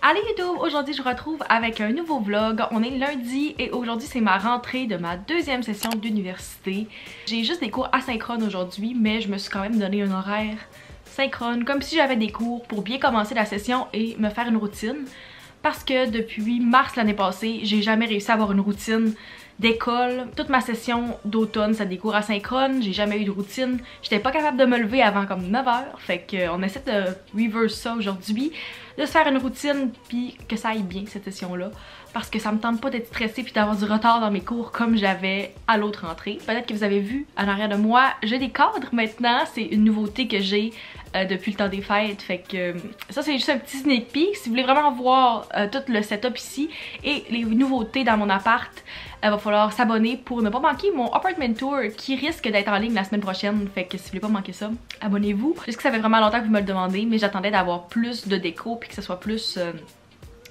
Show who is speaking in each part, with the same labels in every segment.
Speaker 1: Allez YouTube, aujourd'hui je vous retrouve avec un nouveau vlog. On est lundi et aujourd'hui c'est ma rentrée de ma deuxième session d'université. J'ai juste des cours asynchrones aujourd'hui, mais je me suis quand même donné un horaire synchrone, comme si j'avais des cours pour bien commencer la session et me faire une routine. Parce que depuis mars l'année passée, j'ai jamais réussi à avoir une routine d'école. Toute ma session d'automne, c'est des cours asynchrones, j'ai jamais eu de routine. J'étais pas capable de me lever avant comme 9h, fait qu'on essaie de reverse ça aujourd'hui, de se faire une routine puis que ça aille bien cette session-là. Parce que ça me tente pas d'être stressée puis d'avoir du retard dans mes cours comme j'avais à l'autre rentrée. Peut-être que vous avez vu en arrière de moi, j'ai des cadres maintenant, c'est une nouveauté que j'ai depuis le temps des fêtes. Fait que ça c'est juste un petit sneak peek. Si vous voulez vraiment voir tout le setup ici et les nouveautés dans mon appart, va falloir s'abonner pour ne pas manquer mon apartment tour qui risque d'être en ligne la semaine prochaine. Fait que si vous voulez pas manquer ça, abonnez-vous. Je sais que ça fait vraiment longtemps que vous me le demandez, mais j'attendais d'avoir plus de déco puis que ce soit plus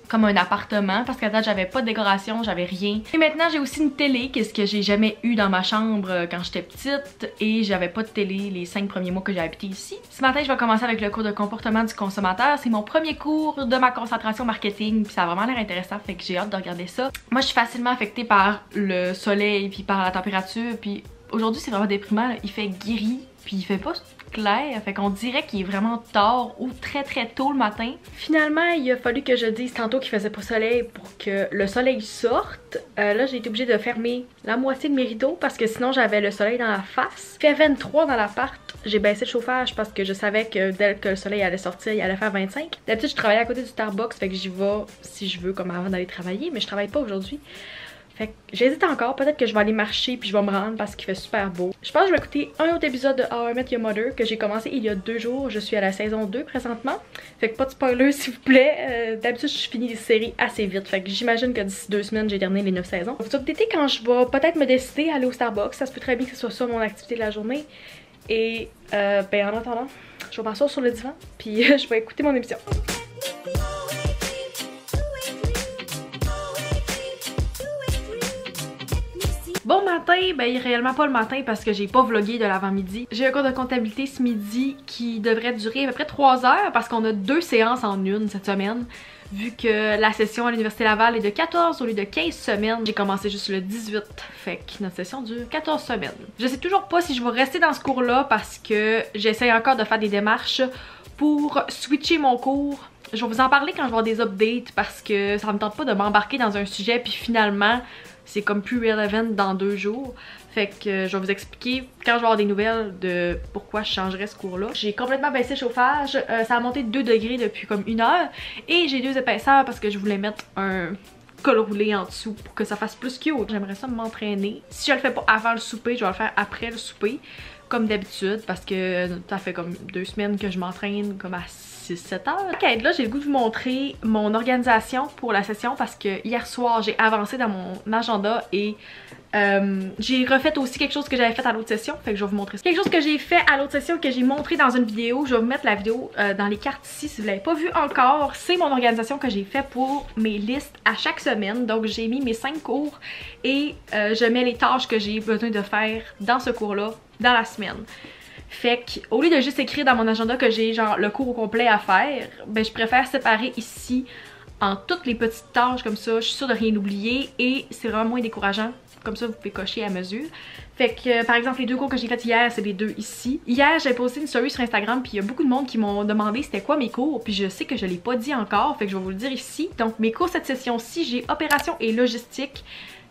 Speaker 1: comme un appartement, parce qu'à date j'avais pas de décoration, j'avais rien. Et maintenant j'ai aussi une télé, qu'est-ce que j'ai jamais eu dans ma chambre quand j'étais petite, et j'avais pas de télé les 5 premiers mois que j'ai habité ici. Ce matin je vais commencer avec le cours de comportement du consommateur, c'est mon premier cours de ma concentration marketing, puis ça a vraiment l'air intéressant, fait que j'ai hâte de regarder ça. Moi je suis facilement affectée par le soleil puis par la température, puis aujourd'hui c'est vraiment déprimant, là. Il fait gris, puis il fait pas clair, fait qu'on dirait qu'il est vraiment tard ou très tôt le matin. Finalement il a fallu que je dise tantôt qu'il faisait pas soleil pour que le soleil sorte. Là j'ai été obligée de fermer la moitié de mes rideaux parce que sinon j'avais le soleil dans la face. Il fait 23 dans l'appart, j'ai baissé le chauffage parce que je savais que dès que le soleil allait sortir il allait faire 25. D'habitude je travaillais à côté du Starbucks, fait que j'y vais si je veux comme avant d'aller travailler, mais je travaille pas aujourd'hui. Fait que j'hésite encore, peut-être que je vais aller marcher puis je vais me rendre parce qu'il fait super beau. Je pense que je vais écouter un autre épisode de How I Met Your Mother que j'ai commencé il y a 2 jours. Je suis à la saison 2 présentement. Fait que pas de spoiler s'il vous plaît. D'habitude je finis les séries assez vite. Fait que j'imagine que d'ici 2 semaines j'ai terminé les 9 saisons. Vous updatez quand je vais peut-être me décider à aller au Starbucks. Ça se peut très bien que ce soit ça mon activité de la journée. Et ben en attendant, je vais m'asseoir sur le divan puis je vais écouter mon émission. Bon matin, ben réellement pas le matin parce que j'ai pas vlogué de l'avant-midi. J'ai un cours de comptabilité ce midi qui devrait durer à peu près 3 heures parce qu'on a 2 séances en une cette semaine. Vu que la session à l'Université Laval est de 14 au lieu de 15 semaines, j'ai commencé juste le 18, fait que notre session dure 14 semaines. Je sais toujours pas si je vais rester dans ce cours-là parce que j'essaie encore de faire des démarches pour switcher mon cours. Je vais vous en parler quand je vais avoir des updates parce que ça me tente pas de m'embarquer dans un sujet puis finalement c'est comme plus relevant dans 2 jours. Fait que je vais vous expliquer quand je vais avoir des nouvelles de pourquoi je changerais ce cours-là. J'ai complètement baissé le chauffage. Ça a monté de 2 degrés depuis comme 1 heure. Et j'ai 2 épaisseurs parce que je voulais mettre un col roulé en dessous pour que ça fasse plus cute. J'aimerais ça m'entraîner. Si je le fais pas avant le souper, je vais le faire après le souper. Comme d'habitude parce que ça fait comme 2 semaines que je m'entraîne comme à 6-7 heures. Ok, là j'ai le goût de vous montrer mon organisation pour la session parce que hier soir j'ai avancé dans mon agenda et j'ai refait aussi quelque chose que j'avais fait à l'autre session, fait que je vais vous montrer ça. Quelque chose que j'ai fait à l'autre session que j'ai montré dans une vidéo, je vais vous mettre la vidéo dans les cartes ici si vous l'avez pas vu encore. C'est mon organisation que j'ai fait pour mes listes à chaque semaine, donc j'ai mis mes 5 cours et je mets les tâches que j'ai besoin de faire dans ce cours là dans la semaine. Fait qu'au lieu de juste écrire dans mon agenda que j'ai genre le cours au complet à faire, ben je préfère séparer ici en toutes les petites tâches comme ça, je suis sûre de rien oublier et c'est vraiment moins décourageant. Comme ça vous pouvez cocher à mesure. Fait que par exemple les 2 cours que j'ai fait hier, c'est les 2 ici. Hier j'ai posté une story sur Instagram puis il y a beaucoup de monde qui m'ont demandé c'était quoi mes cours, puis je sais que je l'ai pas dit encore, fait que je vais vous le dire ici. Donc mes cours cette session-ci, j'ai opération et logistique.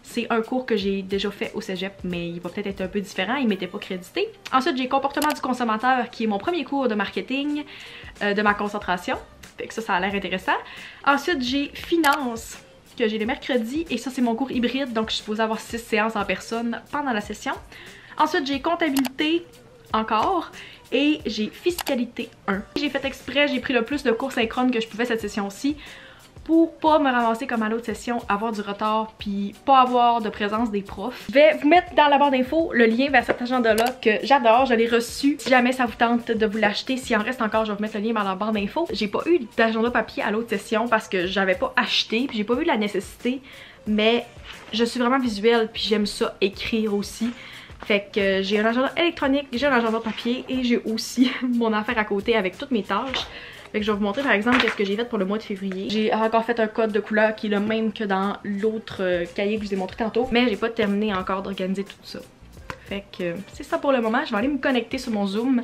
Speaker 1: C'est un cours que j'ai déjà fait au cégep, mais il va peut-être être un peu différent, il m'était pas crédité. Ensuite, j'ai comportement du consommateur, qui est mon premier cours de marketing de ma concentration. Fait que ça a l'air intéressant. Ensuite, j'ai finance, que j'ai le mercredi, et ça, c'est mon cours hybride, donc je suis supposée avoir 6 séances en personne pendant la session. Ensuite, j'ai comptabilité, encore, et j'ai fiscalité 1. J'ai fait exprès, j'ai pris le plus de cours synchrones que je pouvais cette session-ci, pour pas me ramasser comme à l'autre session, avoir du retard puis pas avoir de présence des profs. Je vais vous mettre dans la barre d'infos le lien vers cet agenda-là que j'adore, je l'ai reçu. Si jamais ça vous tente de vous l'acheter, s'il en reste encore, je vais vous mettre le lien dans la barre d'infos. J'ai pas eu d'agenda papier à l'autre session parce que j'avais pas acheté puis j'ai pas vu la nécessité, mais je suis vraiment visuelle puis j'aime ça écrire aussi. Fait que j'ai un agenda électronique, j'ai un agenda papier et j'ai aussi mon affaire à côté avec toutes mes tâches. Fait que je vais vous montrer par exemple qu'est-ce que j'ai fait pour le mois de février. J'ai encore fait un code de couleur qui est le même que dans l'autre cahier que je vous ai montré tantôt. Mais j'ai pas terminé encore d'organiser tout ça. Fait que c'est ça pour le moment. Je vais aller me connecter sur mon Zoom.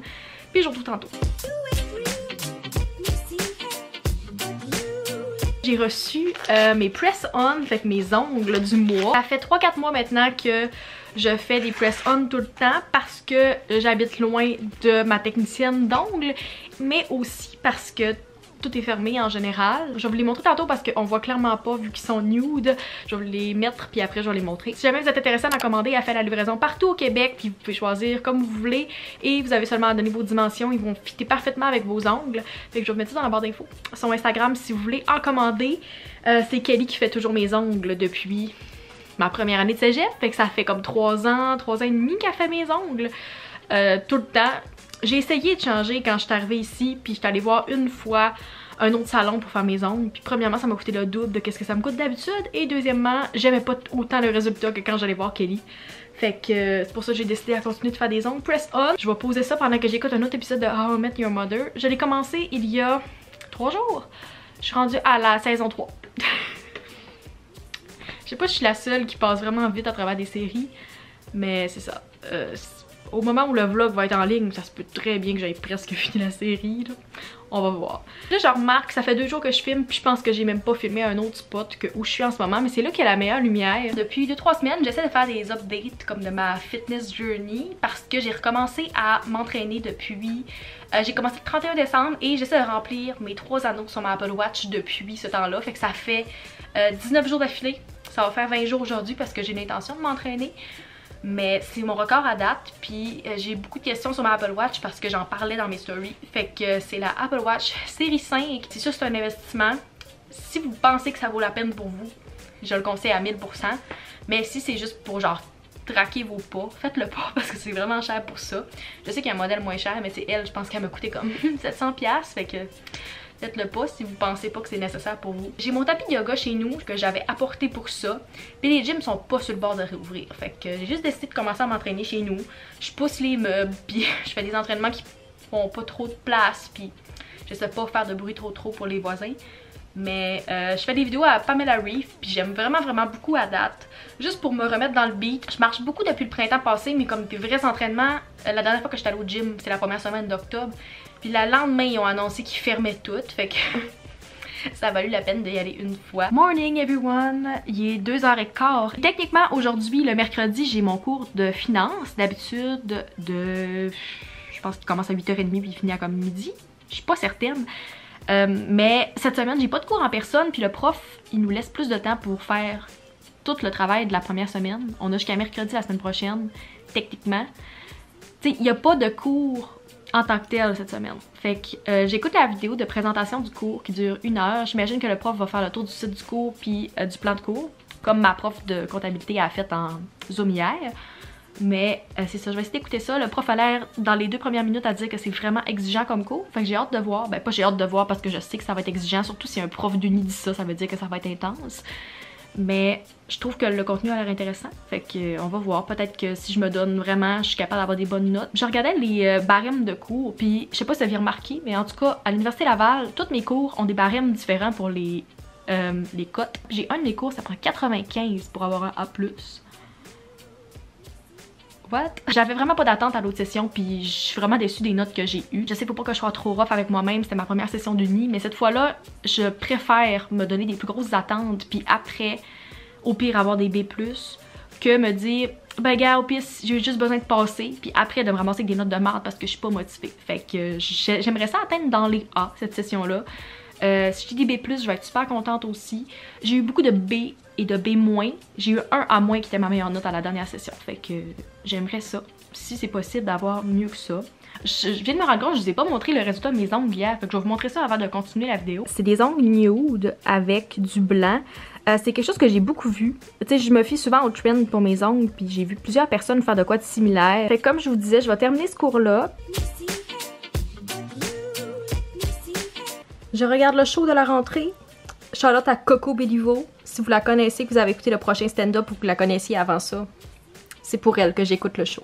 Speaker 1: Puis je vous retrouve tantôt. J'ai reçu mes press-on, fait que mes ongles du mois. Ça fait 3-4 mois maintenant que je fais des press-on tout le temps parce que j'habite loin de ma technicienne d'ongles, mais aussi parce que tout est fermé en général. Je vais vous les montrer tantôt parce qu'on voit clairement pas vu qu'ils sont nude. Je vais les mettre puis après je vais les montrer. Si jamais vous êtes intéressé à en commander, elle fait la livraison partout au Québec puis vous pouvez choisir comme vous voulez et vous avez seulement à donner vos dimensions. Ils vont fitter parfaitement avec vos ongles. Fait que je vais vous mettre ça dans la barre d'infos. Son Instagram si vous voulez en commander. C'est Kelly qui fait toujours mes ongles depuis ma première année de cégep. Fait que ça fait comme 3 ans et demi qu'elle fait mes ongles. Tout le temps. J'ai essayé de changer quand je suis arrivée ici, puis je suis allée voir une fois un autre salon pour faire mes ongles. Puis premièrement, ça m'a coûté le double de ce que ça me coûte d'habitude. Et deuxièmement, j'aimais pas autant le résultat que quand j'allais voir Kelly. Fait que c'est pour ça que j'ai décidé à continuer de faire des ongles press on. Je vais poser ça pendant que j'écoute un autre épisode de How I Met Your Mother. Je l'ai commencé il y a 3 jours. Je suis rendue à la saison 3. Je sais pas si je suis la seule qui passe vraiment vite à travers des séries, mais c'est ça. Au moment où le vlog va être en ligne, ça se peut très bien que j'aille presque fini la série, là. On va voir. Là, je remarque que ça fait 2 jours que je filme, puis je pense que j'ai même pas filmé un autre spot que où je suis en ce moment, mais c'est là qu'il y a la meilleure lumière. Depuis 2-3 semaines, j'essaie de faire des updates comme de ma fitness journey parce que j'ai recommencé à m'entraîner depuis... j'ai commencé le 31 décembre et j'essaie de remplir mes 3 anneaux sur ma Apple Watch depuis ce temps-là. Fait que ça fait 19 jours d'affilée. Ça va faire 20 jours aujourd'hui parce que j'ai l'intention de m'entraîner. Mais c'est mon record à date, puis j'ai beaucoup de questions sur ma Apple Watch parce que j'en parlais dans mes stories. Fait que c'est la Apple Watch série 5. C'est sûr c'est un investissement. Si vous pensez que ça vaut la peine pour vous, je le conseille à 1000%. Mais si c'est juste pour genre traquer vos pas, faites-le pas parce que c'est vraiment cher pour ça. Je sais qu'il y a un modèle moins cher, mais c'est elle, je pense qu'elle m'a coûté comme 700$. Fait que... faites-le pas si vous pensez pas que c'est nécessaire pour vous. J'ai mon tapis de yoga chez nous que j'avais apporté pour ça. Puis les gyms sont pas sur le bord de réouvrir. Fait que j'ai juste décidé de commencer à m'entraîner chez nous. Je pousse les meubles, puis je fais des entraînements qui font pas trop de place. Puis je sais pas faire de bruit trop pour les voisins. Mais je fais des vidéos à Pamela Reif, puis j'aime vraiment beaucoup à date. Juste pour me remettre dans le beat. Je marche beaucoup depuis le printemps passé, mais comme des vrais entraînements, la dernière fois que j'étais allée au gym, c'est la première semaine d'octobre. Puis le lendemain, ils ont annoncé qu'ils fermaient tout, fait que ça a valu la peine d'y aller une fois. Morning everyone, il est 2h15. Techniquement, aujourd'hui, le mercredi, j'ai mon cours de finance. D'habitude, je pense qu'il commence à 8h30 puis il finit à comme midi. Je suis pas certaine. Mais cette semaine, j'ai pas de cours en personne, puis le prof, il nous laisse plus de temps pour faire tout le travail de la première semaine. On a jusqu'à mercredi la semaine prochaine, techniquement. Tu sais, il n'y a pas de cours en tant que tel cette semaine. Fait que j'écoute la vidéo de présentation du cours qui dure 1 heure. J'imagine que le prof va faire le tour du site du cours puis du plan de cours, comme ma prof de comptabilité a fait en Zoom hier. Mais c'est ça, je vais essayer d'écouter ça. Le prof a l'air, dans les 2 premières minutes, à dire que c'est vraiment exigeant comme cours. Fait que j'ai hâte de voir. Ben pas j'ai hâte de voir parce que je sais que ça va être exigeant. Surtout si un prof d'uni dit ça, ça veut dire que ça va être intense. Mais je trouve que le contenu a l'air intéressant. Fait que on va voir. Peut-être que si je me donne vraiment, je suis capable d'avoir des bonnes notes. Je regardais les barèmes de cours. Puis je sais pas si vous avez remarqué, mais en tout cas, à l'Université Laval, tous mes cours ont des barèmes différents pour les cotes. J'ai un de mes cours, ça prend 95 pour avoir un A+. What? J'avais vraiment pas d'attente à l'autre session, puis je suis vraiment déçue des notes que j'ai eues. Je sais, faut pas que je sois trop rough avec moi-même, c'était ma première session d'uni, mais cette fois-là, je préfère me donner des plus grosses attentes, puis après, au pire, avoir des B+, que me dire, ben gars, au pire, j'ai juste besoin de passer, puis après, de me ramasser avec des notes de merde parce que je suis pas motivée. Fait que j'aimerais ça atteindre dans les A, cette session-là. Si j'ai des B+, je vais être super contente aussi. J'ai eu beaucoup de B et de B-. J'ai eu un A- qui était ma meilleure note à la dernière session. Fait que j'aimerais ça, si c'est possible, d'avoir mieux que ça. Je viens de me rendre compte, je vous ai pas montré le résultat de mes ongles hier. Fait que je vais vous montrer ça avant de continuer la vidéo. C'est des ongles nude avec du blanc. C'est quelque chose que j'ai beaucoup vu. Tu sais, je me fie souvent au trend pour mes ongles, puis j'ai vu plusieurs personnes faire de quoi de similaire. Fait que comme je vous disais, je vais terminer ce cours-là. Je regarde le show de la rentrée. Charlotte à Coco Béliveau. Si vous la connaissez, que vous avez écouté le prochain stand-up ou que vous la connaissiez avant ça, c'est pour elle que j'écoute le show.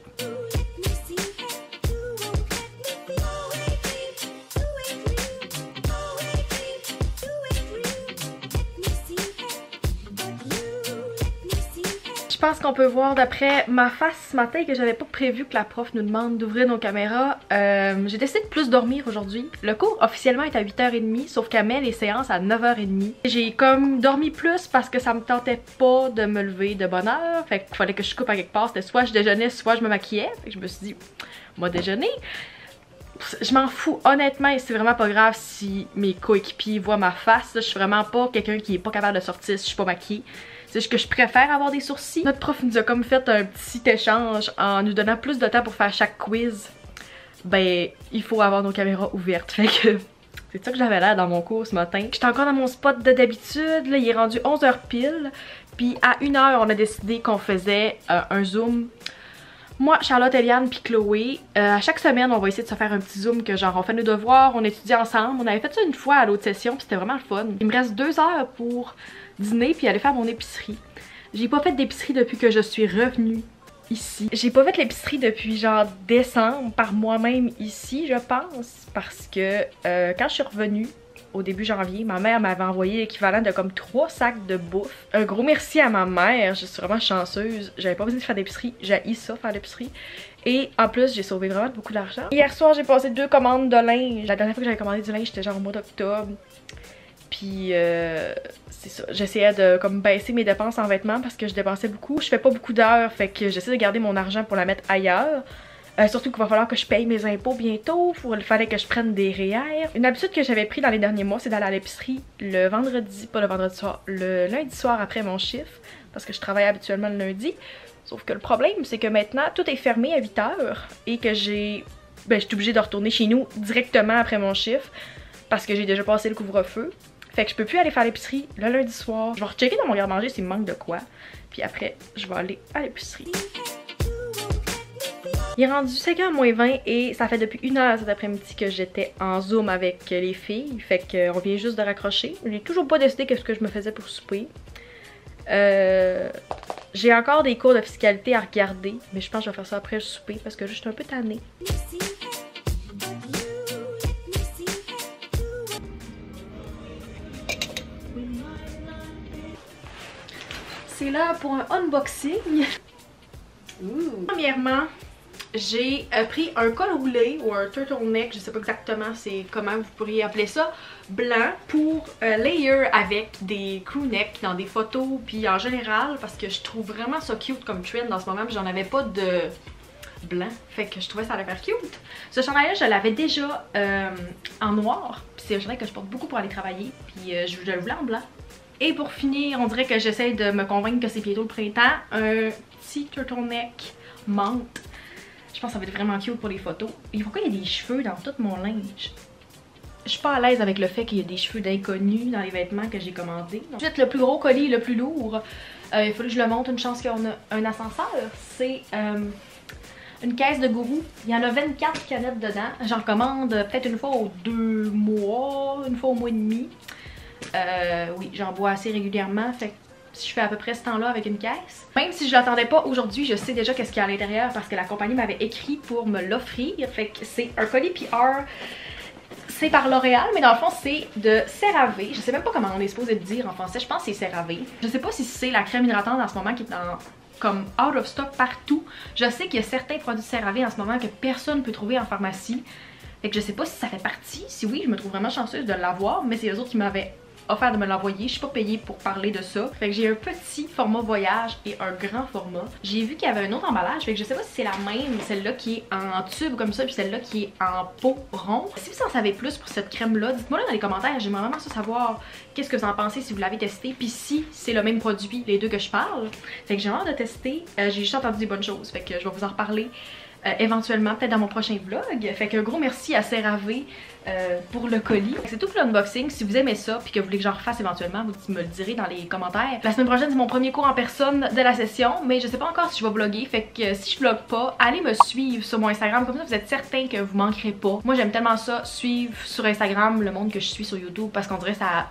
Speaker 1: pense qu'on peut voir d'après ma face ce matin que j'avais pas prévu que la prof nous demande d'ouvrir nos caméras. J'ai décidé de plus dormir aujourd'hui. Le cours officiellement est à 8h30, sauf qu'elle met les séances à 9h30. J'ai comme dormi plus parce que ça me tentait pas de me lever de bonne heure. Fait qu'il fallait que je coupe à quelque part. C'était soit je déjeunais, soit je me maquillais. Fait que je me suis dit, moi déjeuner. Je m'en fous honnêtement et c'est vraiment pas grave si mes coéquipiers voient ma face. Je suis vraiment pas quelqu'un qui est pas capable de sortir si je suis pas maquillée. C'est juste que je préfère avoir des sourcils. Notre prof nous a comme fait un petit échange en nous donnant plus de temps pour faire chaque quiz. Ben, il faut avoir nos caméras ouvertes. Fait que c'est ça que j'avais l'air dans mon cours ce matin. J'étais encore dans mon spot de d'habitude. Là, il est rendu 11h pile. Puis à 1h, on a décidé qu'on faisait un zoom. Moi, Charlotte, Eliane puis Chloé, à chaque semaine, on va essayer de se faire un petit zoom que genre on fait nos devoirs, on étudie ensemble. On avait fait ça une fois à l'autre session puis c'était vraiment le fun. Il me reste 2 heures pour dîner puis aller faire mon épicerie. J'ai pas fait d'épicerie depuis que je suis revenue ici. J'ai pas fait l'épicerie depuis genre décembre par moi-même ici, je pense. Parce que quand je suis revenue, au début janvier, ma mère m'avait envoyé l'équivalent de comme 3 sacs de bouffe. Un gros merci à ma mère, je suis vraiment chanceuse. J'avais pas besoin de faire d'épicerie, j'ai ça faire l'épicerie. Et en plus, j'ai sauvé vraiment beaucoup d'argent. Hier soir, j'ai passé 2 commandes de linge. La dernière fois que j'avais commandé du linge, c'était genre au mois d'octobre. Puis c'est ça, j'essayais de comme baisser mes dépenses en vêtements parce que je dépensais beaucoup. Je fais pas beaucoup d'heures, fait que j'essaie de garder mon argent pour la mettre ailleurs. Surtout qu'il va falloir que je paye mes impôts bientôt. Il fallait que je prenne des REER. Une habitude que j'avais pris dans les derniers mois, c'est d'aller à l'épicerie le vendredi, pas le vendredi soir, le lundi soir après mon chiffre. Parce que je travaille habituellement le lundi. Sauf que le problème, c'est que maintenant, tout est fermé à 8h. Et que je suis obligée de retourner chez nous directement après mon chiffre. Parce que j'ai déjà passé le couvre-feu. Fait que je peux plus aller faire l'épicerie le lundi soir. Je vais rechecker dans mon garde-manger s'il me manque de quoi. Puis après, je vais aller à l'épicerie. Il est rendu 5h moins 20 et ça fait depuis 1h cet après-midi que j'étais en zoom avec les filles. Fait qu'on vient juste de raccrocher. J'ai toujours pas décidé qu'est-ce que je me faisais pour souper. J'ai encore des cours de fiscalité à regarder. Mais je pense que je vais faire ça après le souper parce que je suis un peu tannée. C'est là pour un unboxing. Premièrement, j'ai pris un col roulé ou un turtleneck, je sais pas exactement c'est comment vous pourriez appeler ça, blanc pour layer avec des crewnecks dans des photos puis en général parce que je trouve vraiment ça cute comme trend en ce moment, j'en avais pas de blanc, fait que je trouvais ça allait faire cute. Ce chandail là je l'avais déjà en noir, puis c'est un chandail que je porte beaucoup pour aller travailler, puis je le voulais en blanc. Et pour finir, on dirait que j'essaie de me convaincre que c'est bientôt le printemps, un petit turtleneck menthe. Je pense que ça va être vraiment cute pour les photos. Et pourquoi il y a des cheveux dans tout mon linge? Je suis pas à l'aise avec le fait qu'il y a des cheveux d'inconnus dans les vêtements que j'ai commandés. Ensuite, le plus gros colis, le plus lourd, il faut que je le monte, une chance qu'on a un ascenseur. C'est une caisse de gourou. Il y en a 24 canettes dedans. J'en commande peut-être une fois aux 2 mois, une fois au mois et demi. Oui, j'en bois assez régulièrement. Fait que je fais à peu près ce temps-là avec une caisse. Même si je l'attendais pas aujourd'hui, je sais déjà qu'est-ce qu'il y a à l'intérieur parce que la compagnie m'avait écrit pour me l'offrir. Fait que c'est un colis PR. C'est par L'Oréal, mais dans le fond, c'est de CeraVe. Je sais même pas comment on est supposé le dire en français. Je pense que c'est CeraVe. Je sais pas si c'est la crème hydratante en ce moment qui est comme out of stock partout. Je sais qu'il y a certains produits CeraVe en ce moment que personne ne peut trouver en pharmacie. Fait que je sais pas si ça fait partie. Si oui, je me trouve vraiment chanceuse de l'avoir, mais c'est eux autres qui m'avaient offert de me l'envoyer. Je suis pas payée pour parler de ça. Fait que j'ai un petit format voyage et un grand format. J'ai vu qu'il y avait un autre emballage. Fait que je sais pas si c'est la même, celle-là qui est en tube comme ça, puis celle-là qui est en pot rond. Si vous en savez plus pour cette crème-là, dites-moi là dans les commentaires. J'aimerais vraiment savoir qu'est-ce que vous en pensez si vous l'avez testé. Puis si c'est le même produit, les deux que je parle. Fait que j'ai hâte de tester. J'ai juste entendu des bonnes choses. Fait que je vais vous en reparler. Éventuellement, peut-être dans mon prochain vlog. Fait qu'un gros merci à CeraVe pour le colis. C'est tout pour l'unboxing. Si vous aimez ça puis que vous voulez que j'en refasse éventuellement, vous me le direz dans les commentaires. La semaine prochaine, c'est mon premier cours en personne de la session, mais je sais pas encore si je vais vlogger. Fait que si je vlog pas, allez me suivre sur mon Instagram. Comme ça, vous êtes certain que vous manquerez pas. Moi, j'aime tellement ça, suivre sur Instagram le monde que je suis sur YouTube parce qu'on dirait que ça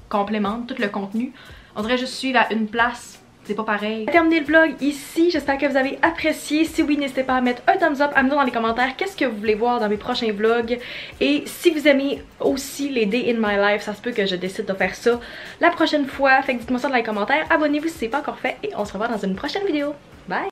Speaker 1: complémente tout le contenu. On dirait juste suivre à une place C'est pas pareil. On va terminer le vlog ici. J'espère que vous avez apprécié. Si oui, n'hésitez pas à mettre un thumbs up, à me dire dans les commentaires qu'est-ce que vous voulez voir dans mes prochains vlogs. Et si vous aimez aussi les Day in My Life, ça se peut que je décide de faire ça la prochaine fois. Fait que dites-moi ça dans les commentaires. Abonnez-vous si c'est pas encore fait et on se revoit dans une prochaine vidéo. Bye!